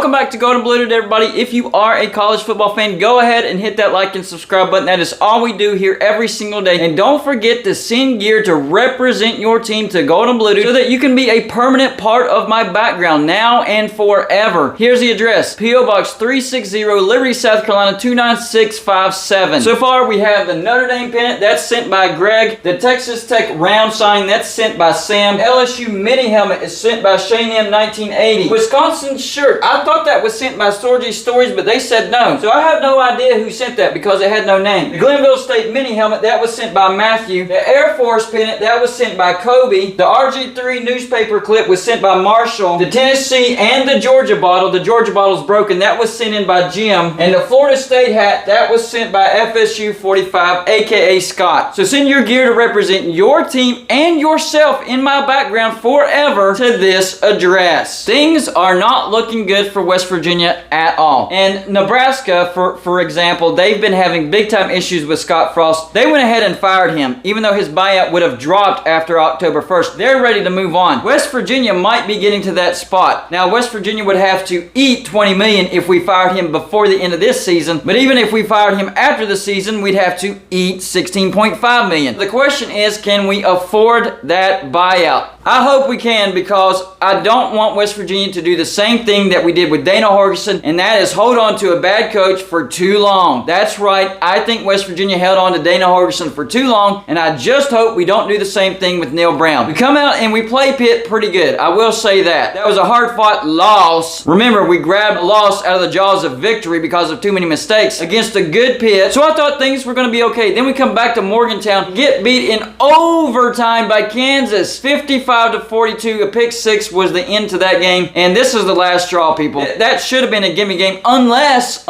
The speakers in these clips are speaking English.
Welcome back to Golden Blued, everybody. If you are a college football fan, go ahead and hit that like and subscribe button. That is all we do here every single day. And don't forget to send gear to represent your team to Golden Blued so that you can be a permanent part of my background now and forever. Here's the address: P.O. Box 360, Liberty, South Carolina 29657. So far, we have the Notre Dame pennant. That's sent by Greg. The Texas Tech round sign, that's sent by Sam. LSU mini helmet is sent by Shane M 1980. Wisconsin shirt, I thought that was sent by Storgy Stories, but they said no. So I have no idea who sent that because it had no name. The Glenville State mini helmet, that was sent by Matthew. The Air Force pennant, that was sent by Kobe. The RG3 newspaper clip was sent by Marshall. The Tennessee and the Georgia bottle's broken, that was sent in by Jim. And the Florida State hat, that was sent by FSU 45, aka Scott. So send your gear to represent your team and yourself in my background forever to this address. Things are not looking good for West Virginia at all. And Nebraska, for example, they've been having big time issues with Scott Frost. They went ahead and fired him, even though his buyout would have dropped after October 1st. They're ready to move on. West Virginia might be getting to that spot. Now, West Virginia would have to eat $20 million if we fired him before the end of this season, but even if we fired him after the season, we'd have to eat $16.5 million. The question is, can we afford that buyout? I hope we can, because I don't want West Virginia to do the same thing that we did with Dana Holgorsen, and that is hold on to a bad coach for too long. That's right. I think West Virginia held on to Dana Holgorsen for too long, and I just hope we don't do the same thing with Neal Brown. We come out and we play Pitt pretty good. I will say that. That was a hard-fought loss. Remember, we grabbed a loss out of the jaws of victory because of too many mistakes against a good Pitt. So I thought things were going to be okay. Then we come back to Morgantown, get beat in overtime by Kansas, 55-42. A pick six was the end to that game, and this is the last straw, people. That should have been a gimme game unless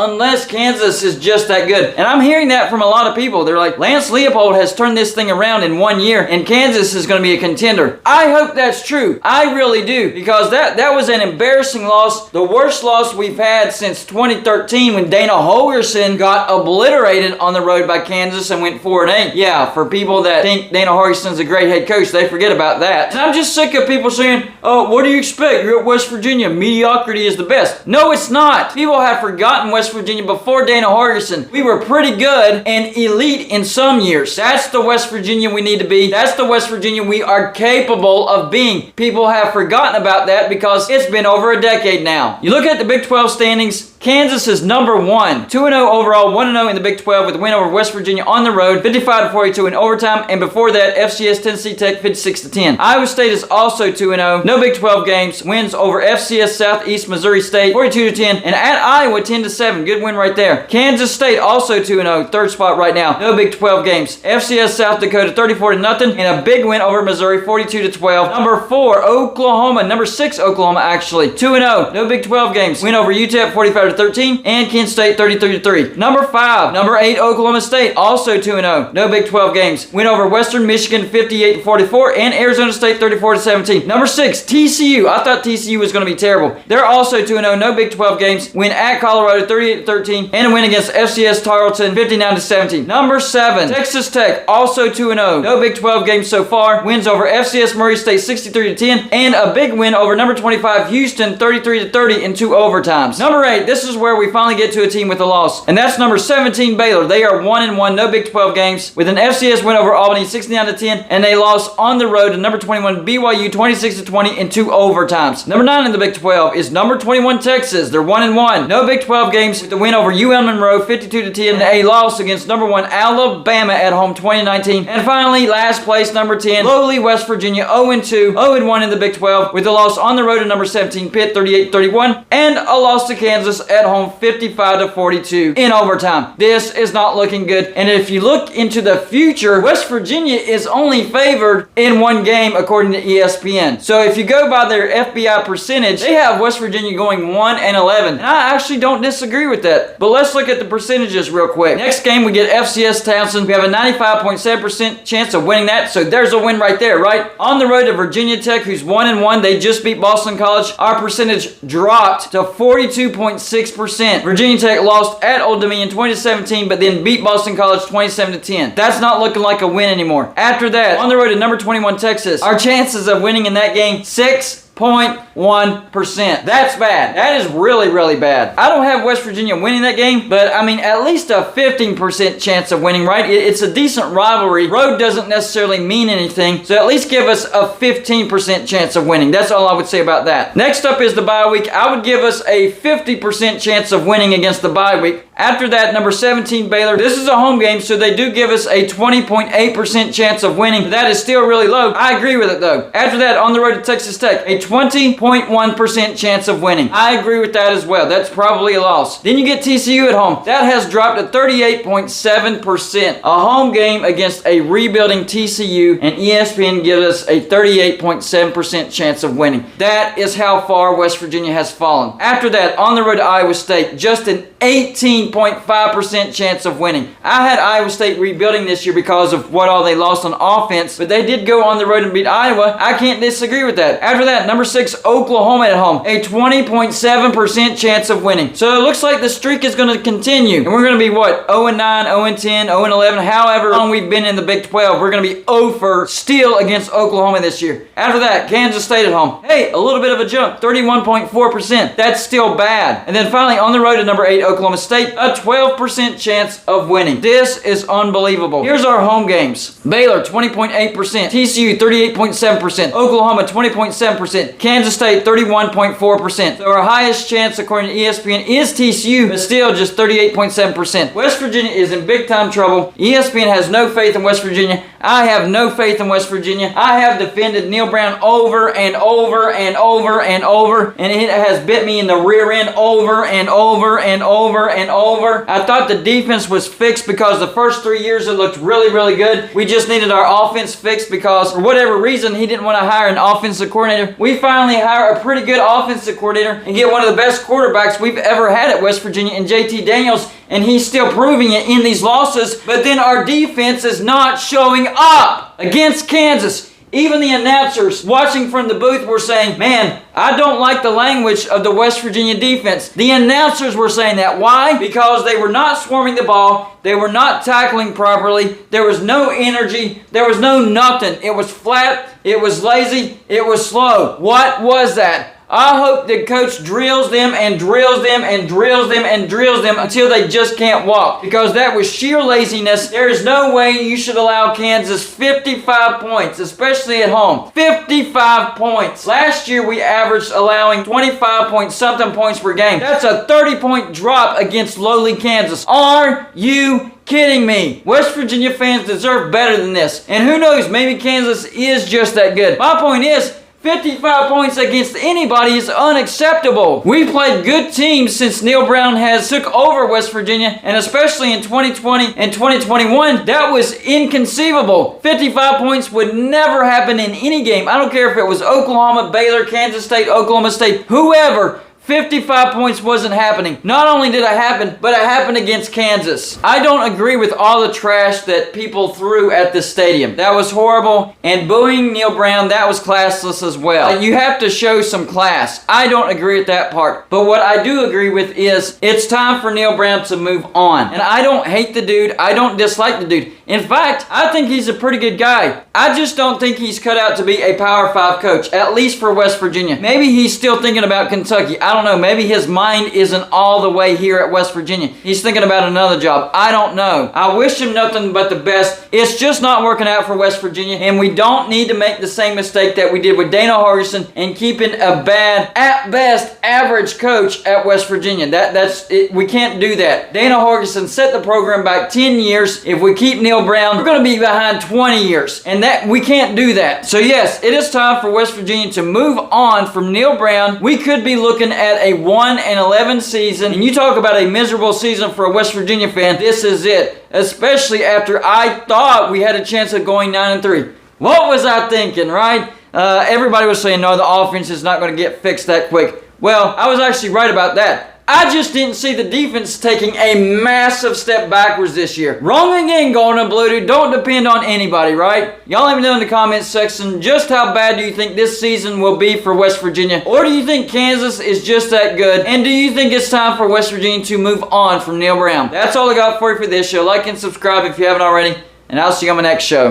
Kansas is just that good. And I'm hearing that from a lot of people. They're like, Lance Leopold has turned this thing around in 1 year, and Kansas is going to be a contender. I hope that's true. I really do, because that was an embarrassing loss, the worst loss we've had since 2013 when Dana Holgorsen got obliterated on the road by Kansas and went 4-8. Yeah, for people that think Dana Holgorsen's a great head coach, they forget about that. And I'm just sick of people saying, oh, what do you expect? You're at West Virginia. Mediocrity is the best. No, it's not. People have forgotten West Virginia before Dana Holgorsen. We were pretty good and elite in some years. That's the West Virginia we need to be. That's the West Virginia we are capable of being. People have forgotten about that because it's been over a decade now. You look at the Big 12 standings, Kansas is number 1. 2-0 overall, 1-0 in the Big 12 with a win over West Virginia on the road, 55-42 in overtime, and before that, FCS Tennessee Tech 56-10. Iowa State is also 2-0, no Big 12 games, wins over FCS Southeast Missouri State 42-10, and at Iowa 10-7. Good win right there. Kansas State also 2-0, third spot right now, no Big 12 games. FCS South Dakota 34-0, and a big win over Missouri 42-12. Number 4, Oklahoma, number 6 Oklahoma actually, 2-0, no Big 12 games, win over UTEP 45-13, and Kent State 33-3. Number 5, number 8 Oklahoma State, also 2-0, no Big 12 games, win over Western Michigan 58-44, and Arizona State 34-17. Number 6 TCU, I thought TCU was going to be terrible. They're also 2-0, no Big 12 games, win at Colorado 38-13, and a win against FCS Tarleton 59-17. Number 7 Texas Tech, also 2-0, no Big 12 games so far, wins over FCS Murray State 63-10, and a big win over number 25 Houston 33-30 in 2 overtimes. Number 8, this is where we finally get to a team with a loss, and that's number 17 Baylor. They are 1-1, no Big 12 games, with an FCS win over Albany 69-10, and they lost on the road to number 21 BYU 26-20 in 2 overtimes. Number 9 in the Big 12 is number 21 Texas. They're 1-1, no Big 12 games, with the win over UL Monroe 52-10, and a loss against number 1 Alabama at home 2019. And finally, last place, number 10 lowly West Virginia, 0-2, 0-1 in the Big 12, with a loss on the road to number 17 Pitt 38-31, and a loss to Kansas at home 55-42 in overtime. This is not looking good. And if you look into the future, West Virginia is only favored in 1 game according to ESPN. So if you go by their FBI percentage, they have West Virginia going 1-11. And I actually don't disagree with that. But let's look at the percentages real quick. Next game, we get FCS Townsend. We have a 95.7% chance of winning that. So there's a win right there, right? On the road to Virginia Tech, who's 1-1. They just beat Boston College. Our percentage dropped to 42.6%. Virginia Tech lost at Old Dominion 2017, but then beat Boston College 27-10. That's not looking like a win anymore. After that, on the road to number 21 Texas, our chances of winning in that game, 6 6.1%. That's bad. That is really, really bad. I don't have West Virginia winning that game, but I mean, at least a 15% chance of winning, right? It's a decent rivalry. Road doesn't necessarily mean anything, so at least give us a 15% chance of winning. That's all I would say about that. Next up is the bye week. I would give us a 50% chance of winning against the bye week. After that, number 17, Baylor. This is a home game, so they do give us a 20.8% chance of winning. But that is still really low. I agree with it, though. After that, on the road to Texas Tech, a 20.1% chance of winning. I agree with that as well. That's probably a loss. Then you get TCU at home. That has dropped to 38.7%. A home game against a rebuilding TCU, and ESPN gives us a 38.7% chance of winning. That is how far West Virginia has fallen. After that, on the road to Iowa State, just an 18.5% chance of winning. I had Iowa State rebuilding this year because of what all they lost on offense, but they did go on the road and beat Iowa. I can't disagree with that. After that, number 6, Oklahoma at home, a 20.7% chance of winning. So it looks like the streak is going to continue, and we're going to be what, 0-9, 0-10, 0-11, however long we've been in the Big 12. We're going to be 0 for still against Oklahoma this year. After that, Kansas State at home. Hey, a little bit of a jump, 31.4%. That's still bad. And then finally, on the road to number 8, Oklahoma State, a 12% chance of winning. This is unbelievable. Here's our home games. Baylor, 20.8%. TCU, 38.7%. Oklahoma, 20.7%. Kansas State, 31.4%. So our highest chance, according to ESPN, is TCU, but still just 38.7%. West Virginia is in big time trouble. ESPN has no faith in West Virginia. I have no faith in West Virginia. I have defended Neal Brown over and over and over and over, and it has bit me in the rear end over and over and over and over. I thought the defense was fixed because the first 3 years it looked really, really good. We just needed our offense fixed because for whatever reason he didn't want to hire an offensive coordinator. We finally hire a pretty good offensive coordinator and get one of the best quarterbacks we've ever had at West Virginia in JT Daniels, and he's still proving it in these losses, but then our defense is not showing up against Kansas. Even the announcers watching from the booth were saying, man, I don't like the language of the West Virginia defense. The announcers were saying that. Why? Because they were not swarming the ball. They were not tackling properly. There was no energy. There was no nothing. It was flat. It was lazy. It was slow. What was that? I hope the coach drills them and drills them and drills them and drills them until they just can't walk, because that was sheer laziness. There is no way you should allow Kansas 55 points, especially at home. 55 points. Last year we averaged allowing 25 point something points per game. That's a 30-point drop against lowly Kansas. Are you kidding me? West Virginia fans deserve better than this. And who knows, maybe Kansas is just that good. My point is, 55 points against anybody is unacceptable. We played good teams since Neal Brown has took over West Virginia, and especially in 2020 and 2021, that was inconceivable. 55 points would never happen in any game. I don't care if it was Oklahoma, Baylor, Kansas State, Oklahoma State, whoever. 55 points wasn't happening. Not only did it happen, but it happened against Kansas. I don't agree with all the trash that people threw at the stadium. That was horrible. And booing Neal Brown, that was classless as well. You have to show some class. I don't agree with that part. But what I do agree with is it's time for Neal Brown to move on. And I don't hate the dude. I don't dislike the dude. In fact, I think he's a pretty good guy. I just don't think he's cut out to be a Power 5 coach, at least for West Virginia. Maybe he's still thinking about Kentucky. I don't know. Maybe his mind isn't all the way here at West Virginia. He's thinking about another job. I don't know. I wish him nothing but the best. It's just not working out for West Virginia, and we don't need to make the same mistake that we did with Dana Hargison and keeping a bad, at best, average coach at West Virginia. That's it. We can't do that. Dana Hargison set the program back 10 years. If we keep Neal Brown, we're going to be behind 20 years, and that we can't do that. So yes, it is time for West Virginia to move on from Neal Brown. We could be looking at a 1-11 season, and you talk about a miserable season for a West Virginia fan. This is it, especially after I thought we had a chance of going 9-3. What was I thinking, right? Everybody was saying, no, the offense is not going to get fixed that quick. Well, I was actually right about that. I just didn't see the defense taking a massive step backwards this year. Wrong again, Golden Blue Dude. Don't depend on anybody, right? Y'all let me know in the comments section just how bad do you think this season will be for West Virginia? Or do you think Kansas is just that good? And do you think it's time for West Virginia to move on from Neal Brown? That's all I got for you for this show. Like and subscribe if you haven't already. And I'll see you on my next show.